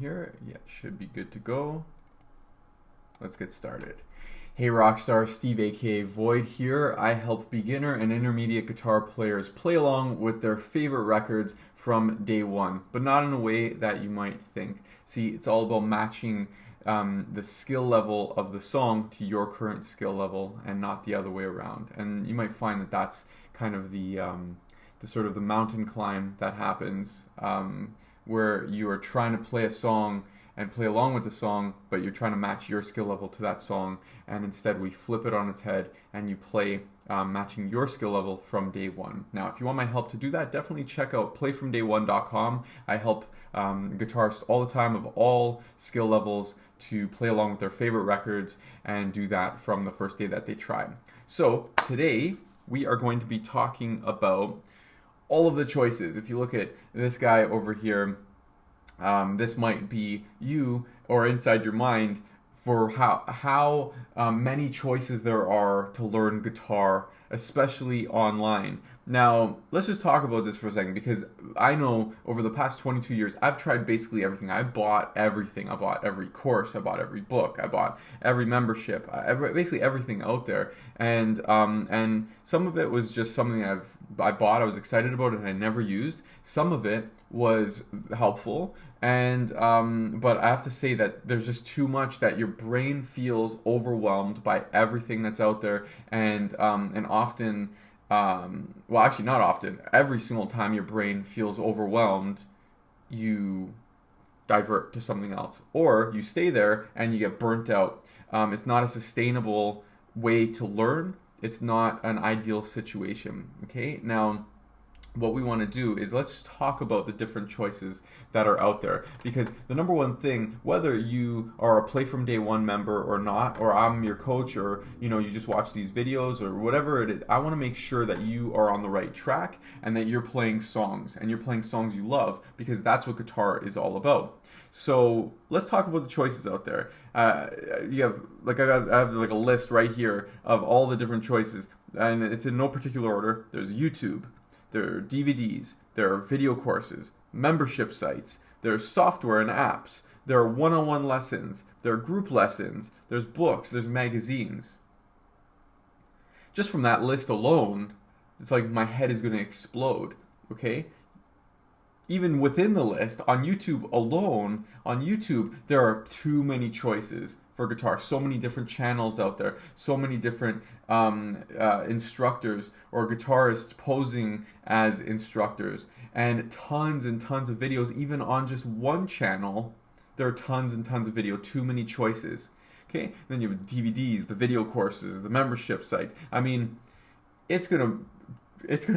here. Yeah, should be good to go. Let's get started. Hey Rockstar, Steve aka Void here. I help beginner and intermediate guitar players play along with their favorite records from day one, but not in a way that you might think. See, it's all about matching the skill level of the song to your current skill level and not the other way around. And you might find that that's kind of the sort of the mountain climb that happens where you are trying to play a song and play along with the song, but you're trying to match your skill level to that song, and instead we flip it on its head and you play matching your skill level from day one. Now, if you want my help to do that, definitely check out playfromday1.com. I help guitarists all the time of all skill levels to play along with their favorite records and do that from the first day that they try. So today we are going to be talking about all of the choices. If you look at this guy over here, this might be you or inside your mind for how many choices there are to learn guitar, especially online. Now, let's just talk about this for a second, because I know over the past 22 years, I've tried basically everything. I bought everything. I bought every course. I bought every book. I bought every membership. Basically everything out there. And some of it was just something I bought, I was excited about it, and I never used. Some of it was helpful, and but I have to say that there's just too much that your brain feels overwhelmed by everything that's out there, and often, well, actually not often, every single time your brain feels overwhelmed, you divert to something else, or you stay there and you get burnt out. It's not a sustainable way to learn. It's not an ideal situation. Okay, now what we want to do is let's talk about the different choices that are out there, because the number one thing, whether you are a Play From Day One member or not, or I'm your coach, or you just watch these videos or whatever it is, I want to make sure that you are on the right track and that you're playing songs, and you're playing songs you love, because that's what guitar is all about. So let's talk about the choices out there. You have I have like a list right here of all the different choices, and it's in no particular order. There's YouTube, there are DVDs, there are video courses, membership sites, there's software and apps, there are one-on-one lessons, there are group lessons, there's books, there's magazines. Just from that list alone, it's like my head is going to explode, okay? Even within the list, on YouTube alone, there are too many choices for guitar. So many different channels out there, so many different instructors or guitarists posing as instructors, and tons of videos. Even on just one channel, there are tons and tons of video. Too many choices. Okay, then you have DVDs, the video courses, the membership sites. I mean, it's gonna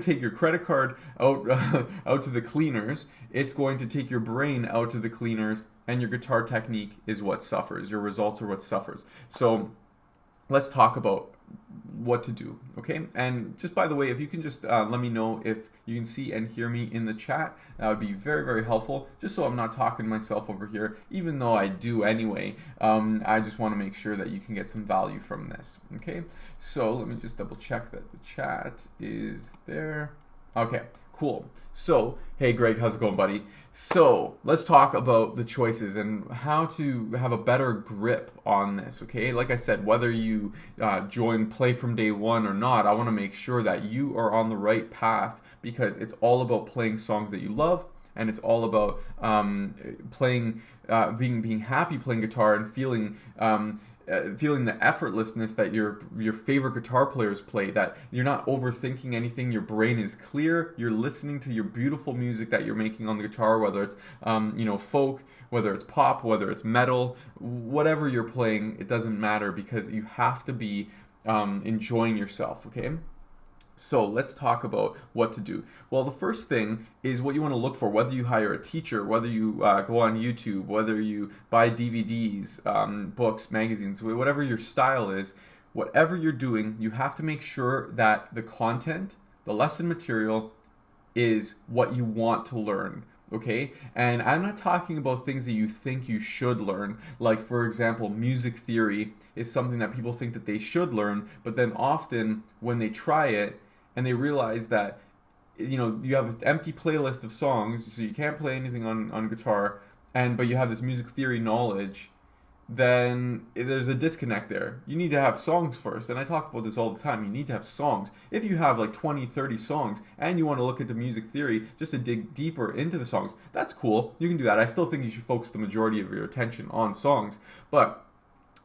take your credit card out out to the cleaners. It's going to take your brain out to the cleaners, and your guitar technique is what suffers. Your results are what suffers. So let's talk about what to do, okay? And just by the way, if you can just let me know if you can see and hear me in the chat, that would be very, very helpful, just so I'm not talking to myself over here, even though I do anyway. I just want to make sure that you can get some value from this, okay? So let me just double check that the chat is there. Okay, cool. So, hey Greg, how's it going, buddy? So, let's talk about the choices and how to have a better grip on this, okay? Like I said, whether you join Play From Day One or not, I want to make sure that you are on the right path, because it's all about playing songs that you love, and it's all about being happy playing guitar and feeling the effortlessness that your favorite guitar players play, that you're not overthinking anything, your brain is clear, you're listening to your beautiful music that you're making on the guitar, whether it's folk, whether it's pop, whether it's metal, whatever you're playing, it doesn't matter, because you have to be enjoying yourself, okay? So let's talk about what to do. Well, the first thing is what you want to look for, whether you hire a teacher, whether you go on YouTube, whether you buy DVDs, books, magazines, whatever your style is, whatever you're doing, you have to make sure that the content, the lesson material, is what you want to learn. Okay, and I'm not talking about things that you think you should learn, like for example, music theory is something that people think that they should learn, but then often when they try it and they realize that you have an empty playlist of songs, so you can't play anything on guitar, but you have this music theory knowledge, then there's a disconnect there. You need to have songs first, and I talk about this all the time. You need to have songs. If you have like 20, 30 songs and you want to look at the music theory just to dig deeper into the songs, that's cool. You can do that. I still think you should focus the majority of your attention on songs, but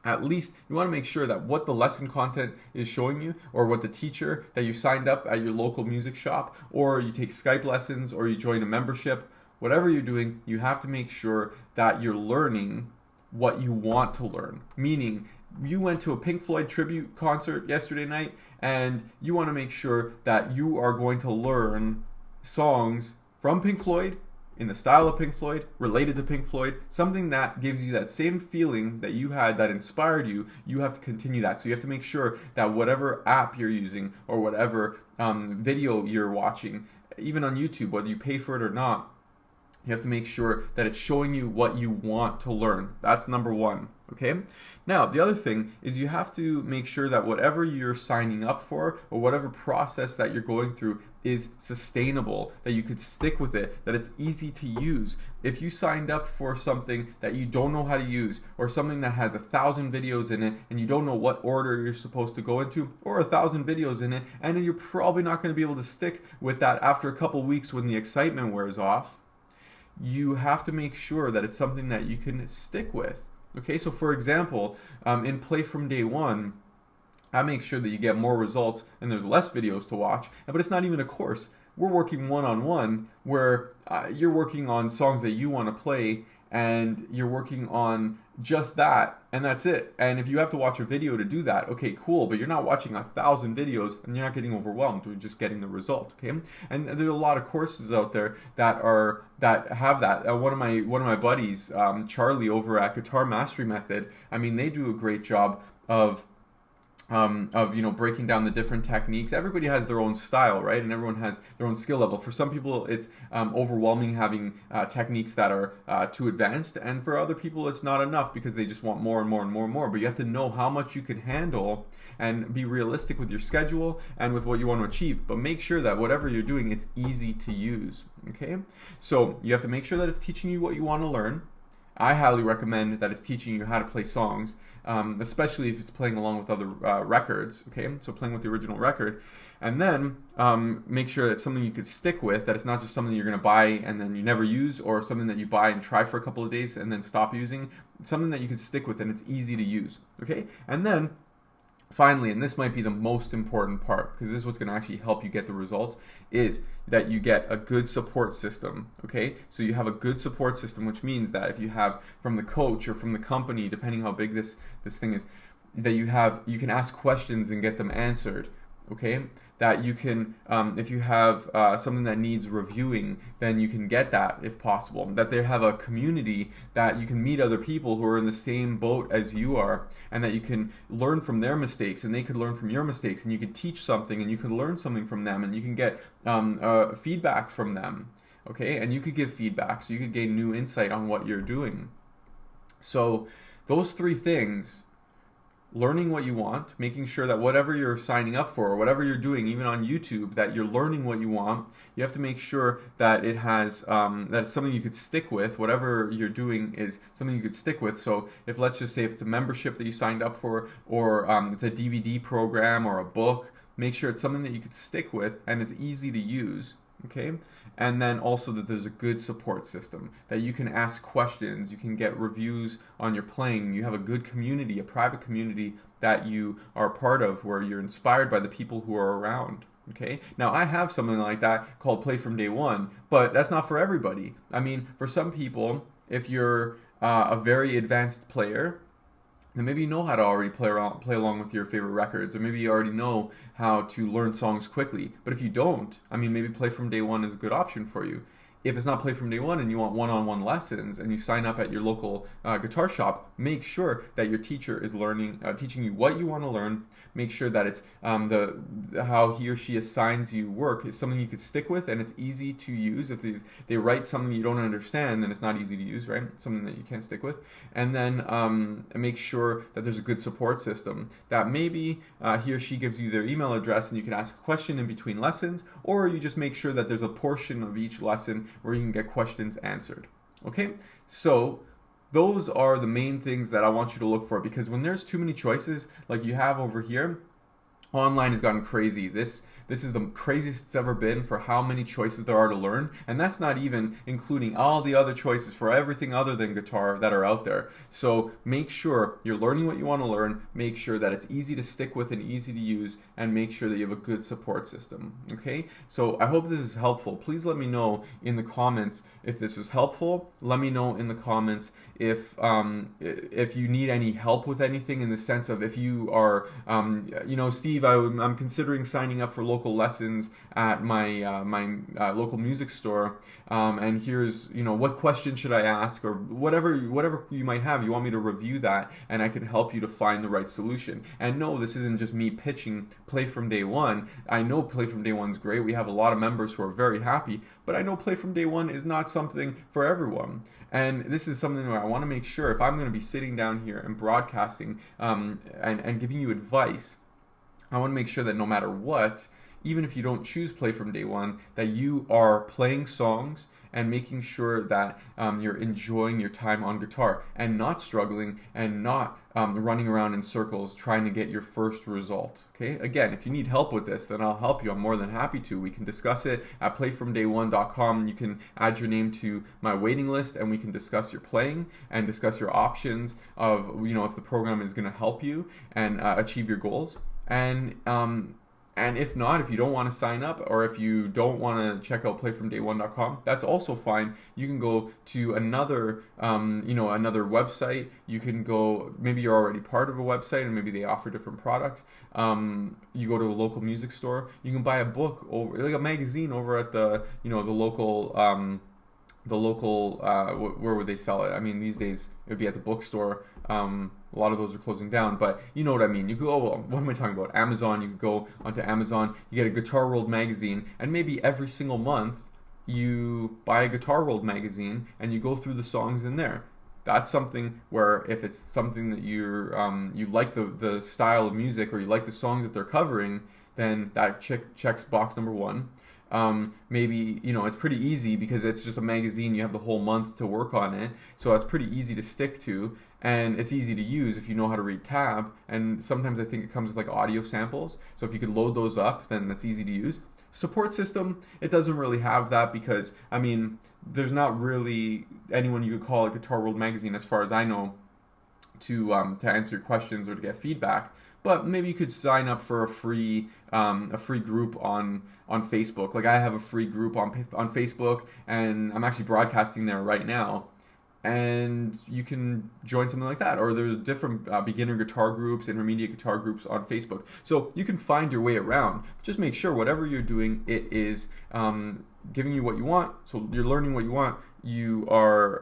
at least you want to make sure that what the lesson content is showing you, or what the teacher that you signed up at your local music shop, or you take Skype lessons, or you join a membership, whatever you're doing, you have to make sure that you're learning what you want to learn. Meaning, you went to a Pink Floyd tribute concert yesterday night, and you want to make sure that you are going to learn songs from Pink Floyd, in the style of Pink Floyd, related to Pink Floyd, something that gives you that same feeling that you had that inspired you. You have to continue that. So you have to make sure that whatever app you're using, or whatever video you're watching, even on YouTube, whether you pay for it or not, you have to make sure that it's showing you what you want to learn. That's number one, okay? Now, the other thing is you have to make sure that whatever you're signing up for, or whatever process that you're going through, is sustainable, that you could stick with it, that it's easy to use. If you signed up for something that you don't know how to use, or something that has 1,000 videos in it and you don't know what order you're supposed to go into, or 1,000 videos in it, and then you're probably not going to be able to stick with that after a couple weeks when the excitement wears off, you have to make sure that it's something that you can stick with. Okay, so for example, in Play from Day One, I make sure that you get more results and there's less videos to watch, but it's not even a course. We're working one-on-one, where you're working on songs that you want to play, and you're working on just that, and that's it. And if you have to watch a video to do that, okay, cool, but you're not watching 1,000 videos and you're not getting overwhelmed. You're just getting the result, okay? And there's a lot of courses out there that have that. One of my buddies, Charlie, over at Guitar Mastery Method, I mean, they do a great job of breaking down the different techniques. Everybody has their own style, right? And everyone has their own skill level. For some people, it's overwhelming having techniques that are too advanced, and for other people, it's not enough because they just want more and more and more and more. But you have to know how much you can handle and be realistic with your schedule and with what you want to achieve. But make sure that whatever you're doing, it's easy to use, okay? So you have to make sure that it's teaching you what you want to learn. I highly recommend that it's teaching you how to play songs, especially if it's playing along with other records, okay? So playing with the original record. And then make sure that it's something you could stick with, that it's not just something you're going to buy and then you never use, or something that you buy and try for a couple of days and then stop using. It's something that you can stick with and it's easy to use, okay? And then finally, and this might be the most important part, because this is what's going to actually help you get the results, is that you get a good support system, okay? So you have a good support system, which means that if you have from the coach or from the company, depending how big this thing is, that you can ask questions and get them answered, okay? That you can, if you have something that needs reviewing, then you can get that if possible. That they have a community that you can meet other people who are in the same boat as you are, and that you can learn from their mistakes and they could learn from your mistakes, and you could teach something and you can learn something from them, and you can get feedback from them, okay? And you could give feedback, so you could gain new insight on what you're doing. So those three things: learning what you want, making sure that whatever you're signing up for or whatever you're doing, even on YouTube, that you're learning what you want. You have to make sure that it has that it's something you could stick with. Whatever you're doing is something you could stick with. So if, let's just say, if it's a membership that you signed up for, or it's a DVD program or a book, make sure it's something that you could stick with and it's easy to use, okay? And then also that there's a good support system, that you can ask questions, you can get reviews on your playing, you have a good community, a private community that you are part of, where you're inspired by the people who are around, okay? Now, I have something like that called Play from Day One, but that's not for everybody. I mean, for some people, if you're a very advanced player, then maybe you know how to already play along with your favorite records, or maybe you already know how to learn songs quickly. But if you don't, I mean, maybe Play from Day One is a good option for you. If it's not Play from Day One and you want one-on-one lessons and you sign up at your local guitar shop, make sure that your teacher is teaching you what you want to learn. Make sure that it's how he or she assigns you work is something you could stick with and it's easy to use. If they write something you don't understand, then it's not easy to use, right? Something that you can't stick with. And then make sure that there's a good support system, that maybe he or she gives you their email address and you can ask a question in between lessons, or you just make sure that there's a portion of each lesson where you can get questions answered. Okay, so those are the main things that I want you to look for, because when there's too many choices like you have over here, online has gotten crazy. This is the craziest it's ever been for how many choices there are to learn, and that's not even including all the other choices for everything other than guitar that are out there. So make sure you're learning what you want to learn, make sure that it's easy to stick with and easy to use, and make sure that you have a good support system. Okay, so I hope this is helpful. Please let me know in the comments if this was helpful. Let me know in the comments if you need any help with anything, in the sense of if you are Steve, I'm considering signing up for local lessons at my local music store, and here's what question should I ask, or whatever you might have. You want me to review that, and I can help you to find the right solution. And no, this isn't just me pitching Play From Day One. I know Play From Day One's great. We have a lot of members who are very happy, but I know Play From Day One is not something for everyone. And this is something where I want to make sure, if I'm going to be sitting down here and broadcasting and giving you advice, I want to make sure that no matter what, even if you don't choose Play From Day One, that you are playing songs and making sure that you're enjoying your time on guitar and not struggling and not running around in circles trying to get your first result. Okay, again, if you need help with this, then I'll help you. I'm more than happy to. We can discuss it at playfromday1.com. You can add your name to my waiting list, and we can discuss your playing and discuss your options of if the program is going to help you and achieve your goals. And if not, if you don't want to sign up, or if you don't want to check out playfromday1.com, that's also fine. You can go to another website. You can go, maybe you're already part of a website and maybe they offer different products. You go to a local music store. You can buy a book, over like a magazine, over at the local where would they sell it? I mean, these days it would be at the bookstore. A lot of those are closing down, but you know what I mean. You go, what am I talking about? Amazon. You could go onto Amazon. You get a Guitar World magazine, and maybe every single month you buy a Guitar World magazine and you go through the songs in there. That's something where, if it's something that you like the style of music, or you like the songs that they're covering, then that checks box number one. Maybe it's pretty easy because it's just a magazine. You have the whole month to work on it, so it's pretty easy to stick to, and it's easy to use if you know how to read tab. And sometimes I think it comes with like audio samples, so if you could load those up, then that's easy to use. Support system, it doesn't really have that, because I mean, there's not really anyone you could call a Guitar World magazine, as far as I know, to answer your questions or to get feedback. But maybe you could sign up for a free group on Facebook. Like, I have a free group on Facebook, and I'm actually broadcasting there right now. And you can join something like that. Or there's different beginner guitar groups, intermediate guitar groups on Facebook. So you can find your way around. Just make sure whatever you're doing, it is giving you what you want. So you're learning what you want. You are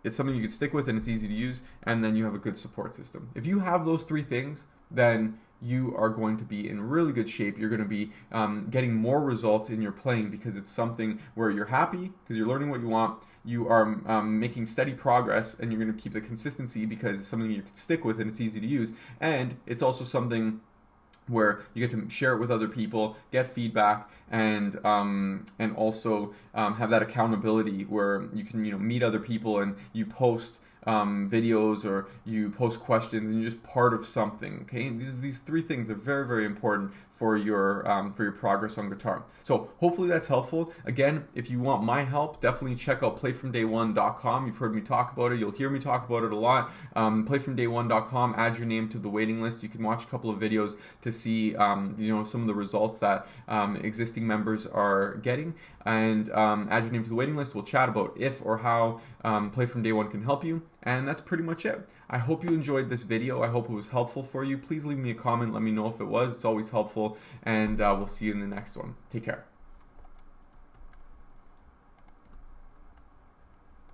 it's something you can stick with, and it's easy to use, and then you have a good support system. If you have those three things, then you are going to be in really good shape. You're going to be getting more results in your playing, because it's something where you're happy because you're learning what you want. You are making steady progress, and you're going to keep the consistency because it's something you can stick with and it's easy to use. And it's also something where you get to share it with other people, get feedback, and also have that accountability where you can meet other people, and you post videos, or you post questions, and you're just part of something. Okay, and these three things are very, very important for your progress on guitar. So hopefully that's helpful. Again, if you want my help, definitely check out playfromday1.com. You've heard me talk about it. You'll hear me talk about it a lot. Playfromday1.com. Add your name to the waiting list. You can watch a couple of videos to see some of the results that existing members are getting, and add your name to the waiting list. We'll chat about if or how Play From Day One can help you. And that's pretty much it. I hope you enjoyed this video. I hope it was helpful for you. Please leave me a comment. Let me know if it was. It's always helpful. And we'll see you in the next one. Take care.